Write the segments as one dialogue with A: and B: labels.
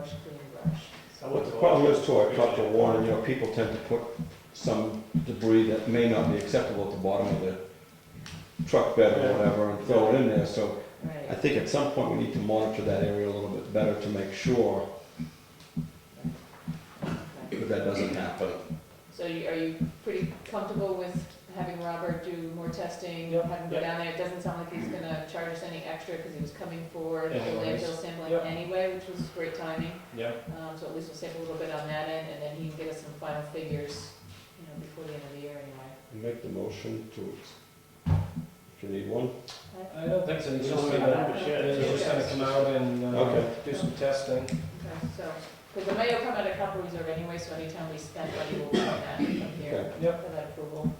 A: brush, clean brush.
B: But the problem is too, I talked to Warren, you know, people tend to put some debris that may not be acceptable at the bottom of the truck bed or whatever and throw it in there, so I
A: Right,
B: think at some point we need to monitor that area a little bit better to make sure
A: okay.
B: that that doesn't happen.
A: So are you pretty comfortable with having Robert do more testing,
C: Yep,
A: have him go
C: yep.
A: down there? It doesn't sound like he's gonna charge us any extra, because he was coming forward for
C: Anyways.
A: landfill sampling
C: Yep.
A: anyway, which was great timing.
C: Yeah,
A: So at least we'll save a little bit on that end, and then he can get us some final figures, you know, before the end of the year anyway.
B: Make the motion to, if you need one.
C: I don't think so, he's
B: He's
C: just
B: only
C: gonna,
B: got
A: a
C: he's just gonna come out and,
B: Okay.
C: do some testing.
A: Okay, so, because the mayor will come out a couple reserve anyway, so anytime we spend money, we'll come that from here
B: Okay.
C: Yep.
A: for that approval.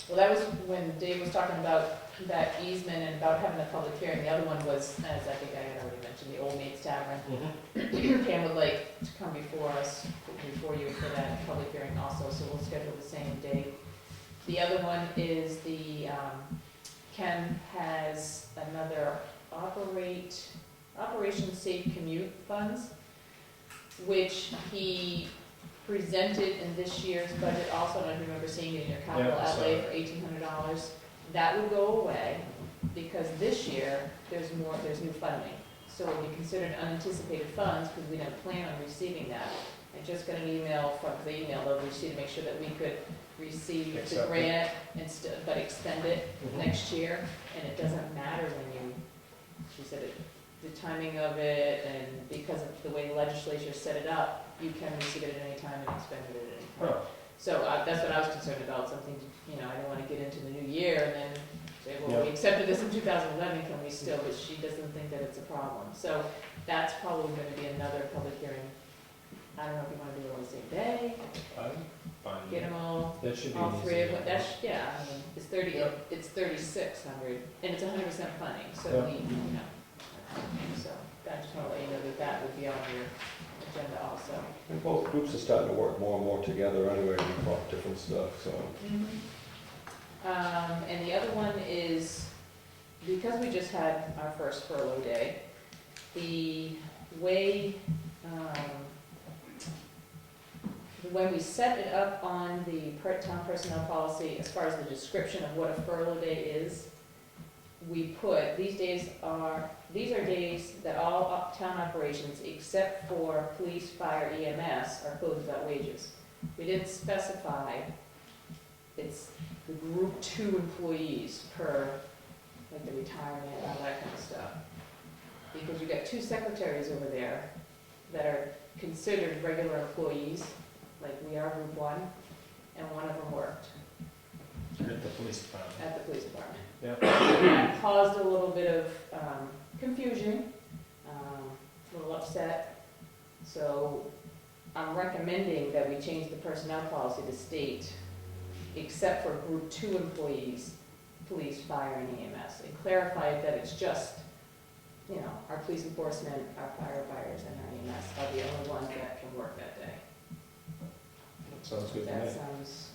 A: Well, that was when Dave was talking about that easement and about having a public hearing. The other one was, as I think I had already mentioned, the Old Maids Tavern. Pam would like to come before us, before you for that public hearing also, so we'll schedule the same date. The other one is the, Ken has another Operation Safe Commute funds, which he presented in this year's budget also. I don't know if you remember seeing it in your capital
C: Yeah, I saw
A: outlay
C: it.
A: for $1,800. That would go away because this year there's new funding. So it would be considered unanticipated funds because we didn't plan on receiving that. I just got an email from, because they emailed over to make sure that we could receive the
C: Accept it.
A: grant but expend it
C: Mhm.
A: next year, and it doesn't matter when you, she said it, the timing of it, and because of the way the legislature set it up, you can receive it at any time and expend it at any time.
C: Oh,
A: So that's what I was concerned about, something, you know, I didn't wanna get into the new year and then say, well,
C: Yeah.
A: we accepted this in 2011, can we still, but she doesn't think that it's a problem. So that's probably gonna be another public hearing. I don't know if you wanna do it on the same day,
C: I'm fine.
A: get them all.
C: That should be
A: All
C: easy.
A: three of them, that's, yeah, I mean, it's 30,
C: Yep.
A: it's 3,600, and it's 100% funding, so
C: Yep.
A: we, you know. So, I just wanna let you know that that would be on your agenda also.
B: And both groups are starting to work more and more together anyway, we talk different stuff, so.
A: And the other one is, because we just had our first furlough day, the way, when we set it up on the town personnel policy, as far as the description of what a furlough day is, we put, these are days that all town operations, except for police, fire, EMS, are closed without wages. We didn't specify, it's the group 2 employees per, like the retirement and all that kind of stuff. Because you got 2 secretaries over there that are considered regular employees, like we are group 1, and one of them worked
C: At the police department.
A: at the police department.
C: Yeah.
A: That caused a little bit of confusion, a little upset. So I'm recommending that we change the personnel policy to state, except for group 2 employees, police, fire, and EMS, and clarify that it's just, you know, our police enforcement, our firefighters, and our EMS are the only ones that can work that day.
C: Sounds good to
A: That
C: me.
A: sounds,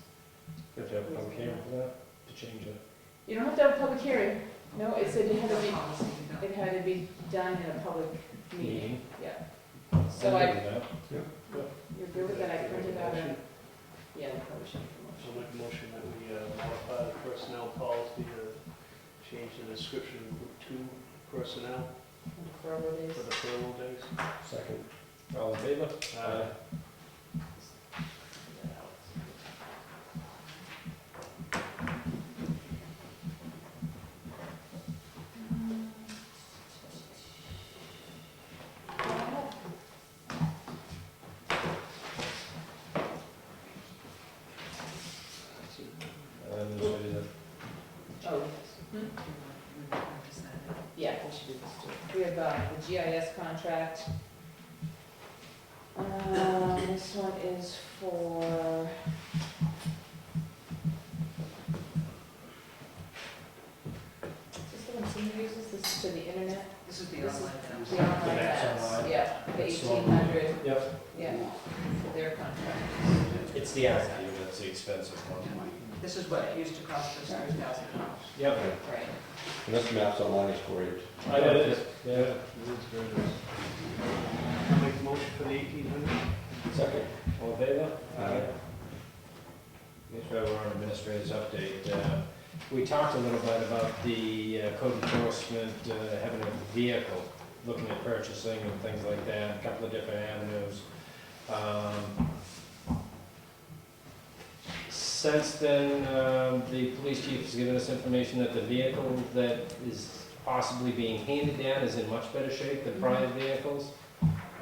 C: Good to have a public hearing for that, to change it.
A: you don't have to have a public hearing. No, it said it had to be done in a public meeting. Yeah. So
C: I'm
A: I,
C: good with that.
A: you're good with that? I printed out a, yeah, the motion
D: So
A: for motion.
D: make a motion that we modify the personnel policy to change the description of group 2 personnel
A: And the furlough days.
D: for the furlough days.
B: Second.
C: All in favor?
D: Aye.
C: And so is it,
A: Oh, yeah, we should do this too. We have the GIS contract. This one is for. Is this the one senior uses? This is to the internet?
E: This is the
A: This is
E: online house.
A: the online
C: Maps
A: apps.
C: online.
A: Yeah, the
C: That's the one.
A: 1,800,
C: yep,
A: yeah, for their contract.
F: It's the RFQ that's the expensive one.
E: This is what it used to cost us $3,000.
C: yep.
A: Right.
B: And this maps online is great.
C: I did it, yeah.
D: There it is. I'll make a motion for the 1,800.
C: Second. All in favor?
B: Aye.
C: Guess while we're on administrator's update, we talked a little bit about the code enforcement, having a vehicle, looking at purchasing and things like that, a couple of different avenues. Since then, the police chief has given us information that the vehicle that is possibly being handed down is in much better shape than prior vehicles.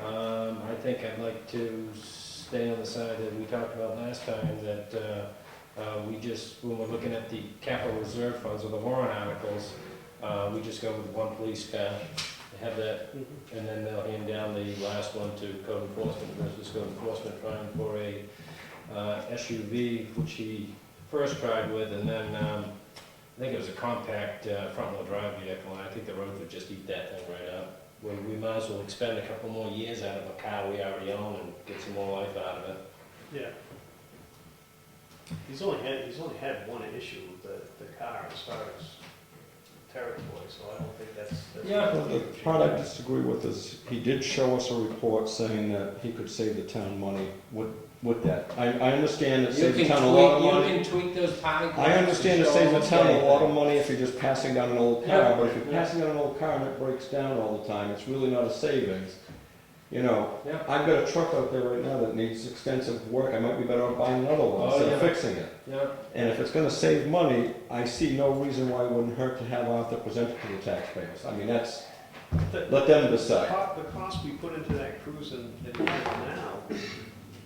C: I think I'd like to stay on the side that we talked about last time, that we just, when we're looking at the capital reserve funds or the warrant articles, we just go with one police car, have that, and then they'll hand down the last one to code enforcement versus code enforcement trying for a SUV, which he first tried with, and then I think it was a compact front-wheel drive vehicle, and I think the road would just eat that thing right up. We might as well expend a couple more years out of a car we already own and get some more life out of it.
D: Yeah. He's only had one issue with the car as far as territory, so I don't think that's.
C: Yeah.
B: Well, the part I disagree with is, he did show us a report saying that he could save the town money with that. I understand it
C: You
B: saves the
C: can
B: town a lot of
C: tweak,
B: money.
C: you can tweak those pie
B: I understand it saves the town a lot of money if you're just passing down an old car,
C: Yeah.
B: but if you're passing down an old car and it breaks down all the time, it's really not a savings. You know,
C: Yeah.
B: I've got a truck out there right now that needs extensive work, I might be better off buying another one
C: Oh,
B: instead of
C: yeah.
B: fixing it.
C: Yeah,
B: And if it's gonna save money, I see no reason why it wouldn't hurt to have Arthur present it to the taxpayers. I mean, let them decide.
D: The cost we put into that cruise and now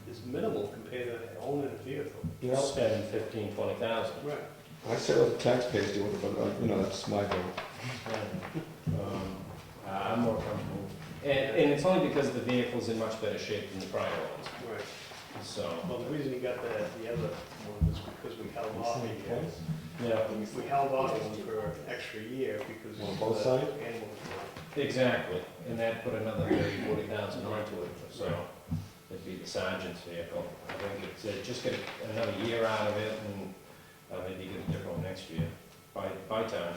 D: is minimal compared to owning a vehicle.
B: You know,
C: spend 15,000-20,000.
D: Right.
B: I say let the taxpayers do it, but, you know, that's my vote.
C: I'm more comfortable. And it's only because the vehicle's in much better shape than the prior ones,
D: Right.
C: so.
D: Well, the reason he got the other one was because we held off a year.
C: Yeah,
D: We held off on him for an extra year because
B: On
D: of
B: both
D: the
B: sides?
D: animals.
C: exactly, and that put another 30,000-40,000 onto it, so it'd be the sergeant's vehicle. I think it's, just get another year out of it and maybe get a different one next year, by time.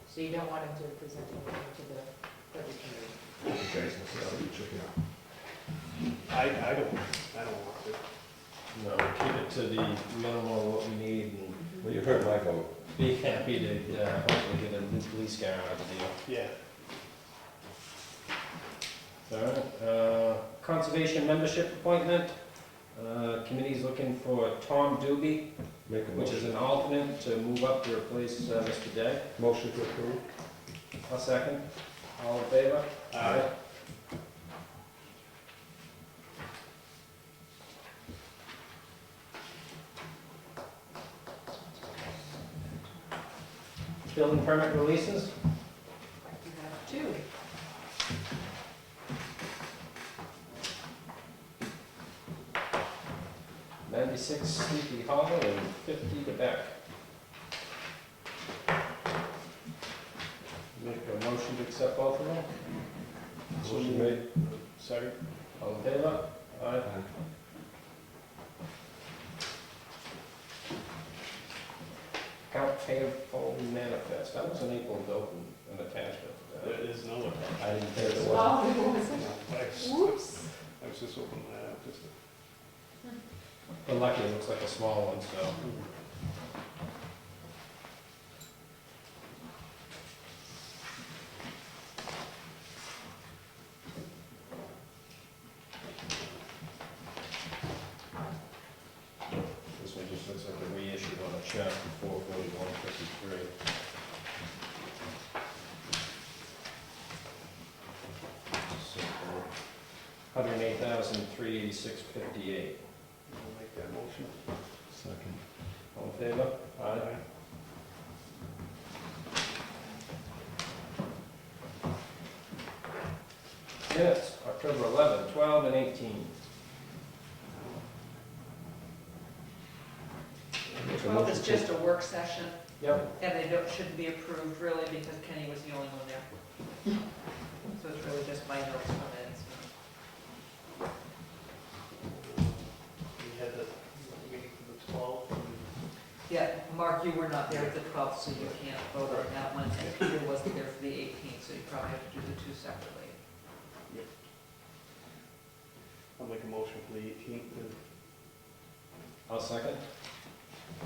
A: So you don't want him to present anything to the budget committee?
B: Okay, so that'll be tricky.
D: I don't want to.
C: No, keep it to the minimum of what we need and
B: Well, you heard my vote.
C: be happy to hopefully get a new police car out of the deal.
D: Yeah.
C: All right, conservation membership appointment. Committee's looking for Tom Doobie,
B: Make a
C: which is
B: motion.
C: an alternate to move up to replace Mr. Day.
B: Motion to approve.
C: A second. All in favor?
D: Aye.
C: Building permit releases.
A: You have two.
C: '96 Sleepy Hollow and 50 to Beck. Make a motion to accept both of them.
B: Motion made.
C: Second. All in favor? Aye. Account payable manifest. That was an April open an attachment.
D: There is no one.
C: I didn't think there was.
A: Oh, it wasn't. Whoops.
D: I was just opening that up just to.
C: But lucky it looks like a small one, so. This one just looks like a reissue on a check for 441.53. So, 108,386.58.
D: I'll make that motion.
B: Second.
C: All in favor? Aye. Minutes, October 11, 12, and 18.
B: Make a
E: 12 is
B: motion to-
E: just a work session,
C: Yep.
E: and they shouldn't be approved really because Kenny was the only one there. So it's really just my notes on it.
D: We had the meeting for the 12th.
E: Yeah, Mark, you were not there at the 12th, so you can't vote on that one, and Peter wasn't there for the 18th, so you probably have to do the two separately.
D: I'll make a motion for the 18th.
C: I'll second.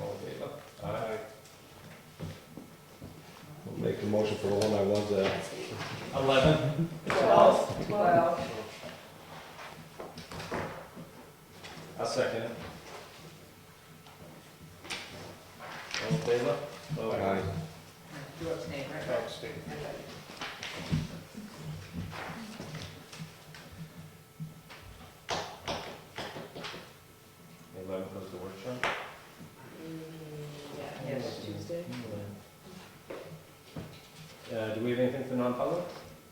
C: All in favor?
D: Aye.
B: I'll make the motion for the one I was at.
C: 11.
E: 12.
C: I'll second it. All in favor?
B: Aye.
E: You abstain, right?
D: Abstain.
C: 11th was the workshop.
A: Yeah, yes, Tuesday.
C: Do we have anything for non-public?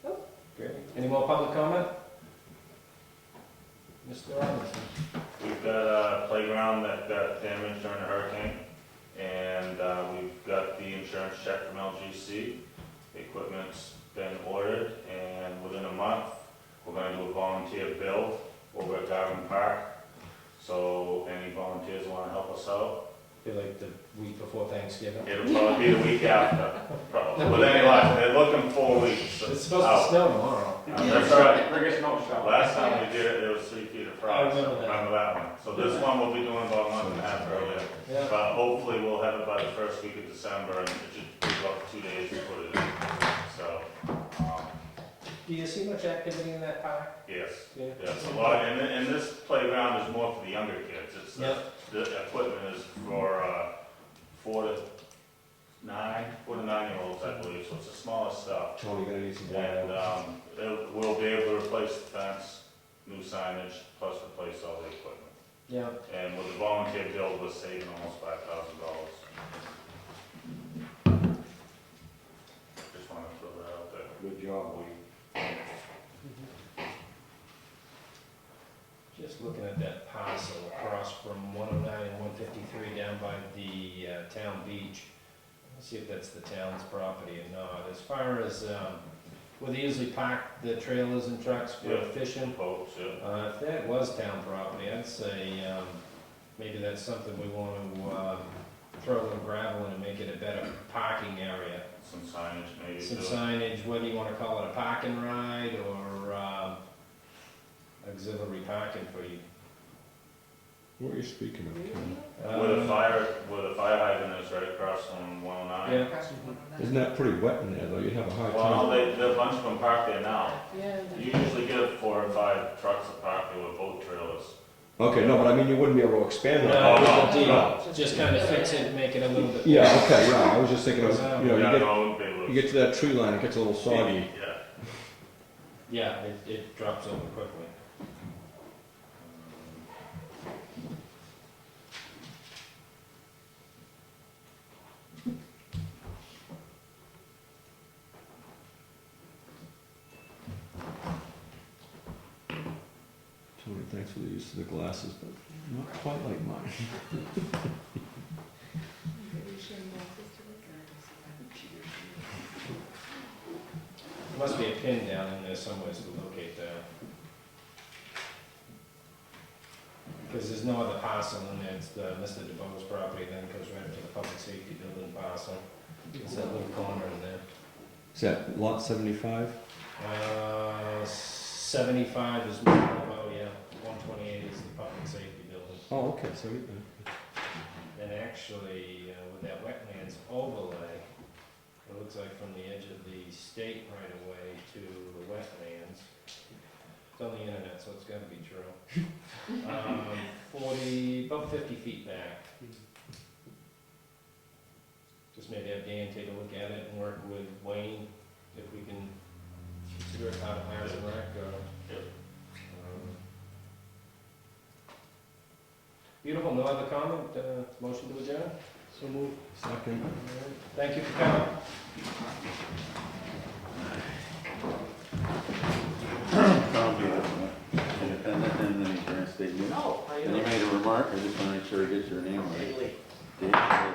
A: Nope.
C: Great. Any more public comment? Mr. Robinson?
G: We've got a playground that got damaged during the hurricane, and we've got the insurance check from LGC. The equipment's been ordered, and within a month, we're gonna do a volunteer build over at Garden Park. So any volunteers wanna help us out?
C: Feel like the week before Thanksgiving.
G: It'll probably be the week after, probably. With any luck, they're looking 4 weeks.
C: It's supposed to
G: out.
C: snow tomorrow.
G: That's right.
F: Bring a snow shovel.
G: Last time we did it, there was 3 feet of frost.
C: I remember that.
G: Remember that one? So this one we'll be doing about a month and a half earlier.
C: Yeah.
G: But hopefully we'll have it by the first week of December, and it should take about 2 days to put it in. So,
C: Do you see much activity in that park?
G: yes,
C: Yeah.
G: yes, a lot, and this playground is more for the younger kids. It's,
C: Yep.
G: the equipment is for 4 to 9-year-olds, I believe, so it's the smallest stuff.
B: Tony, gonna need some
G: And,
B: water.
G: we'll be able to replace the fence, new signage, plus replace all the equipment.
C: Yeah.
G: And with the volunteer build, we're saving almost $5,000. Just wanna throw that out there.
B: Good job, Wayne.
C: Just looking at that parcel across from 109 and 153 down by the town beach. Let's see if that's the town's property or not. As far as where they usually park the trailers and trucks for
G: Yeah.
C: fishing,
G: Folks, yeah.
C: if that was town property, I'd say maybe that's something we want to throw a little gravel in and make it a better parking area.
G: Some signage maybe
C: Some
G: too.
C: signage, whether you want to call it a parking ride or auxiliary parking for you.
B: What are you speaking of, Ken?
G: Where the fire hydrant is right across from 109.
C: Yeah.
E: Across from one of them.
B: Isn't that pretty wet in there, though? You'd have a hard
G: Well,
B: time.
G: there are a bunch of them parked there now.
A: Yeah.
G: You usually get 4 or 5 trucks that park there with boat trailers.
B: Okay, no, but I mean, you wouldn't be able to expand
C: No,
B: that.
C: no,
G: no,
C: no. Just kind of fix it, make it a little bit.
B: Yeah, okay, yeah, I was just thinking of, you know,
G: Yeah,
B: you
G: no, it wouldn't be able
B: get to that tree line, it gets a little soggy.
G: Yeah.
C: Yeah, it drops over quickly.
B: Tony, thanks for the use of the glasses, but not quite like mine.
C: Must be a pin down in there somewhere to locate that. Because there's no other parcel in there, it's the Mr. DeBoe's property, then it goes right up to the public safety building parcel. It's that little corner in there.
B: Is that lot 75?
C: 75 is, oh yeah, 128 is the public safety building.
B: Oh, okay, so you,
C: And actually, with that wetlands overlay, it looks like from the edge of the state right away to the wetlands, it's on the internet, so it's gotta be true. about 50 feet back. Just maybe have Dan take a look at it and work with Wayne, if we can consider it part of Hires and Rec, or.
G: Yep.
C: Beautiful, no other comment, motion to adjourn?
D: So move.
B: second.
C: Thank you for coming.
H: Tom, independent and then insurance state news.
F: No, how you
H: And you
F: doing?
H: made a remark, I just want to make sure I get your name right.
F: Lately.
H: Dave Haley.